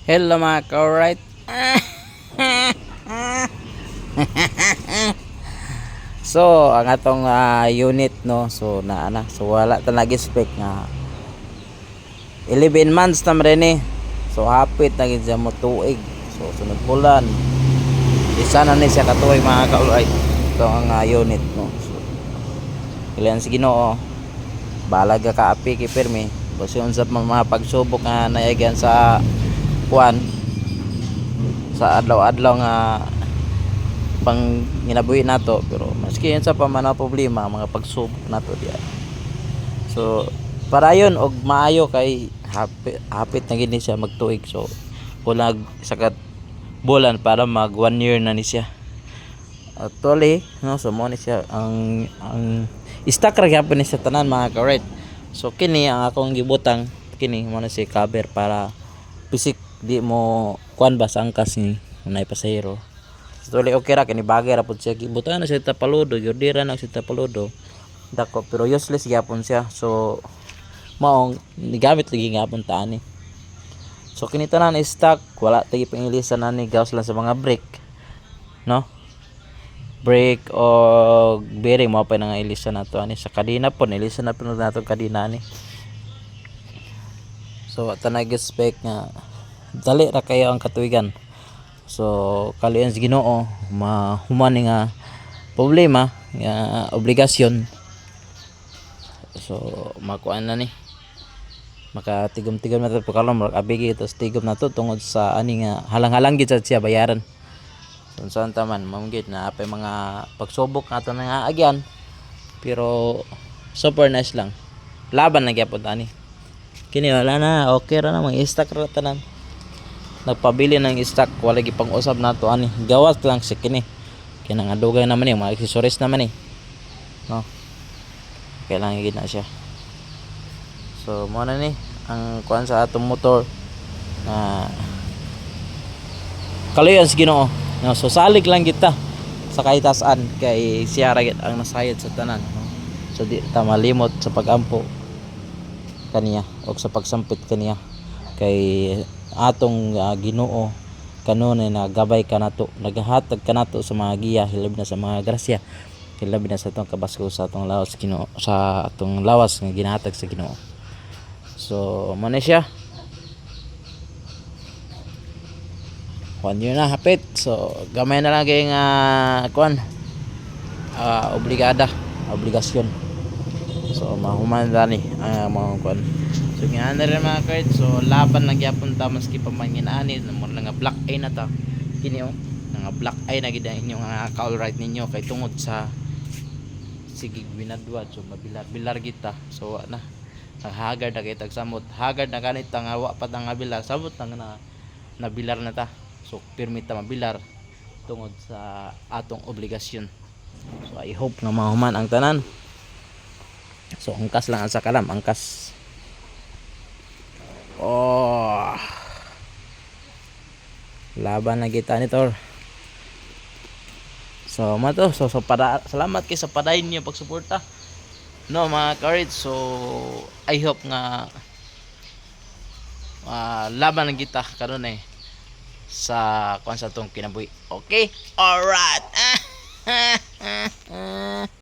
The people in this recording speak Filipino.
Hello mga ka-alright. So ang atong unit no, so wala ta nag-expect nga 11 months na rin eh. So hapit na gid siya mo tuig. So sunod bulan isa na ni siya katuig mga ka-alright. Ito ang unit no. So ilan si Ginoo balag ka api kay pirmi basta unsa mga pagsubok nga nayagan sa kuan sa adlaw-adlaw nga pang ginabuhi nato, pero maski yan sa pamana problema mga pagsubok nato diya. So para yun og maayo kay hapit na gini siya magtuig. So bulag sakat bulan para mag 1 year na ni siya actually no. So mo ni siya ang stock ra gyapon ni siya tanan mga ka-right. So kini ang akong gibutang, kini mo na si cover para pisik di mo kuan ba sa angkas ni unay pasahero. So okay ra kini bagay ra pud siya, gibutan na siya tapaludo, yordira na siya tapaludo dako, pero useless gyapon siya. So maong nigamit lagi gyapon ta ani. So kini tanan stock, wala tagi pangilisan ani, gawas lang sa mga brake no, brake o bearing mo pa nang ilisan nato ani. Sa kadena po ilisan na po nato kadena ani. So ta nag-expect nga dali ra kayo ang katuigan. So kalian sa Ginoo mahuman nga problema nga obligasyon. So makuan na ni makatigom-tigom na to pagkalom abigi ito tigom na to tungod sa ani nga halang-halang gid siya bayaran. So saan taman mamgit na apay mga pagsubok nato nga agyan, pero super nice lang, laban na gyapon ani. Kini wala na, okay ra na, mga stock ra tanan. Nagpabili ng stock, wala gipang usab nato ani, gawas lang sa kini kaya nga dugay naman yung mga accessories naman no, kailangan gid na siya. So mo na ni ang kuan sa atong motor na kaluyan sa Ginoo no. So salig lang kita sa kahitasan kay siya ra gid ang nasayod sa tanan no? So di ta malimot sa pagampo kaniya o sa pagsampit kaniya kay atong Ginoo kanunay na gabay kanato, nagahatag kanato sa mga giya, hilabi na sa mga grasya, hilabi na sa atong kabasko sa atong lawas Ginoo, sa atong lawas nga ginahatag sa Ginoo. So mo na siya 1 year na hapit. So gamay na lang kay nga kuan obligasyon. So mahuman ni mga kuan. So nga na rin mga card. So laban lang gyapon ta maski pa man ginaani mo nga black eye na ta kini nga black eye na gid ang inyong ka-all right ninyo kay tungod sa sige binadwad. So mabilar kita. So na hagard na kay tagsamot, hagard na kanit nga wa pa nga bilar, samot na nabilar na ta. So permit ta mabilar tungod sa atong obligasyon. So I hope na mahuman ang tanan. So angkas lang ang sakalam, angkas. Oh, laban na kita nito. So mato, so salamat kay sa padayon niyo pagsuporta no mga ka-alright. So I hope nga laban na kita karon sa kung sa tong kinabuhi. Okay, alright.